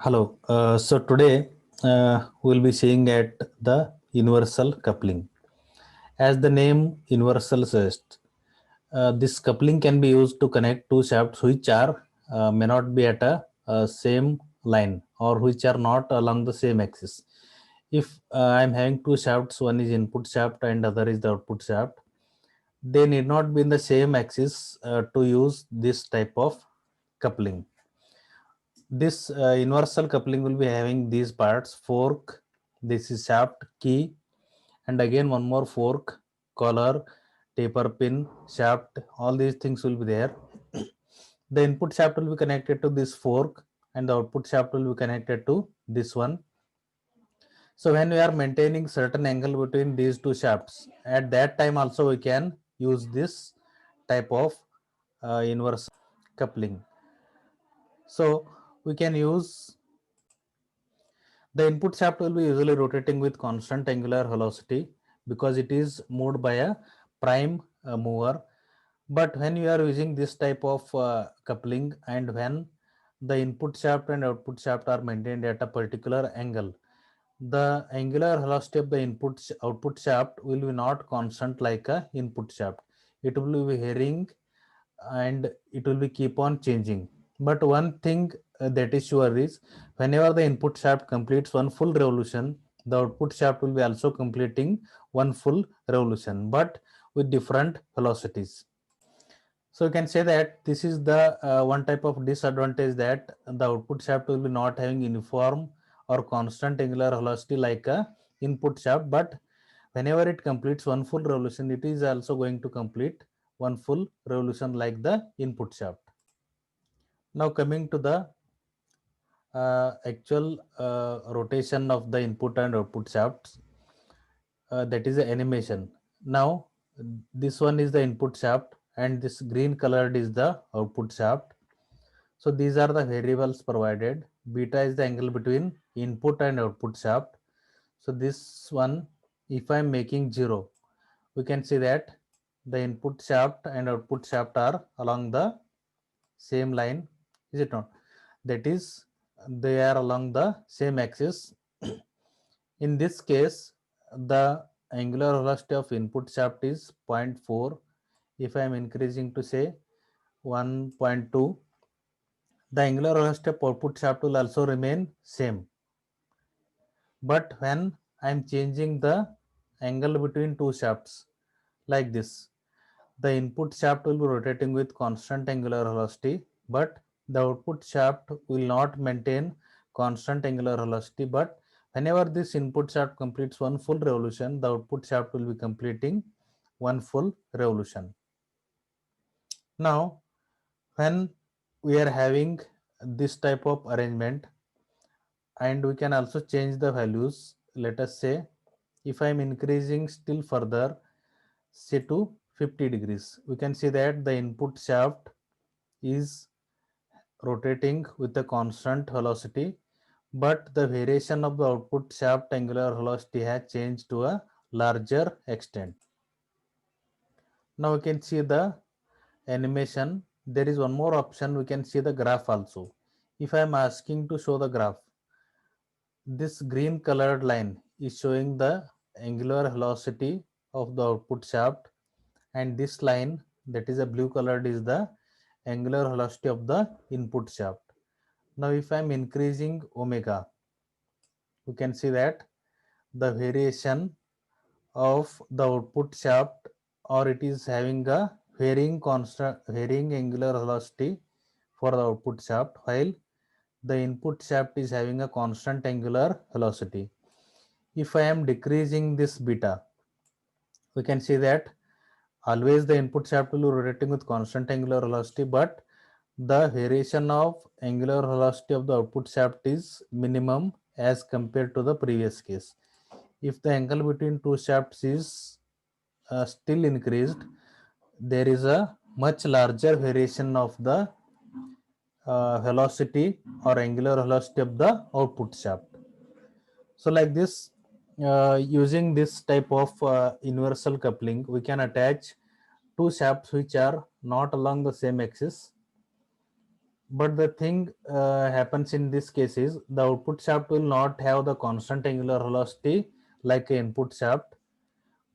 Hello. So today we'll be seeing at the universal coupling. As the name universal suggests, this coupling can be used to connect two shafts which are may not be at a same line or which are not along the same axis. If I'm having two shafts, one is input shaft and other is the output shaft, they need not be in the same axis to use this type of coupling. This universal coupling will be having these parts: fork, this is shaft, key, and again one more fork, collar, taper pin, shaft. All these things will be there. The input shaft will be connected to this fork and the output shaft will be connected to this one. So when we are maintaining certain angle between these two shafts, at that time also we can use this type of inverse coupling. So we can use the input shaft will be usually rotating with constant angular velocity because it is moved by a prime mover. But when you are using this type of coupling and when the input shaft and output shaft are maintained at a particular angle, the angular velocity of the output shaft will be not constant like a input shaft. It will be varying and it will be keep on changing. But one thing that is sure is whenever the input shaft completes one full revolution, the output shaft will be also completing one full revolution but with different velocities. So you can say that this is the one type of disadvantage, that the output shaft will be not having uniform or constant angular velocity like a input shaft, but whenever it completes one full revolution, it is also going to complete one full revolution like the input shaft. Now coming to the actual rotation of the input and output shafts, that is the animation. Now this one is the input shaft and this green colored is the output shaft. So these are the variables provided. Beta is the angle between input and output shaft. So this one, if I am making 0, we can see that the input shaft and output shaft are along the same line, is it not? That is, they are along the same axis. In this case, the angular velocity of input shaft is 0.4. If I am increasing to say 1.2, the angular velocity of output shaft will also remain same. But when I am changing the angle between two shafts like this, the input shaft will be rotating with constant angular velocity, but the output shaft will not maintain constant angular velocity. But whenever this input shaft completes one full revolution, the output shaft will be completing one full revolution. Now, when we are having this type of arrangement, and we can also change the values. Let us say if I am increasing still further, say to 50 degrees, we can see that the input shaft is rotating with a constant velocity, but the variation of the output shaft angular velocity has changed to a larger extent. Now we can see the animation. There is one more option, we can see the graph also. If I am asking to show the graph, this green colored line is showing the angular velocity of the output shaft, and this line that is a blue colored is the angular velocity of the input shaft. Now if I am increasing omega, you can see that the variation of the output shaft, or it is having a varying angular velocity for the output shaft, while the input shaft is having a constant angular velocity. If I am decreasing this beta, we can see that always the input shaft will be rotating with constant angular velocity, but the variation of angular velocity of the output shaft is minimum as compared to the previous case. If the angle between two shafts is still increased, there is a much larger variation of the velocity or angular velocity of the output shaft. So like this, using this type of universal coupling, we can attach two shafts which are not along the same axis. But the thing happens in this case is the output shaft will not have the constant angular velocity like a input shaft.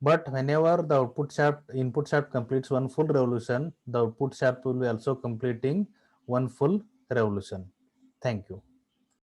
But whenever the input shaft completes one full revolution, the output shaft will be also completing one full revolution. Thank you.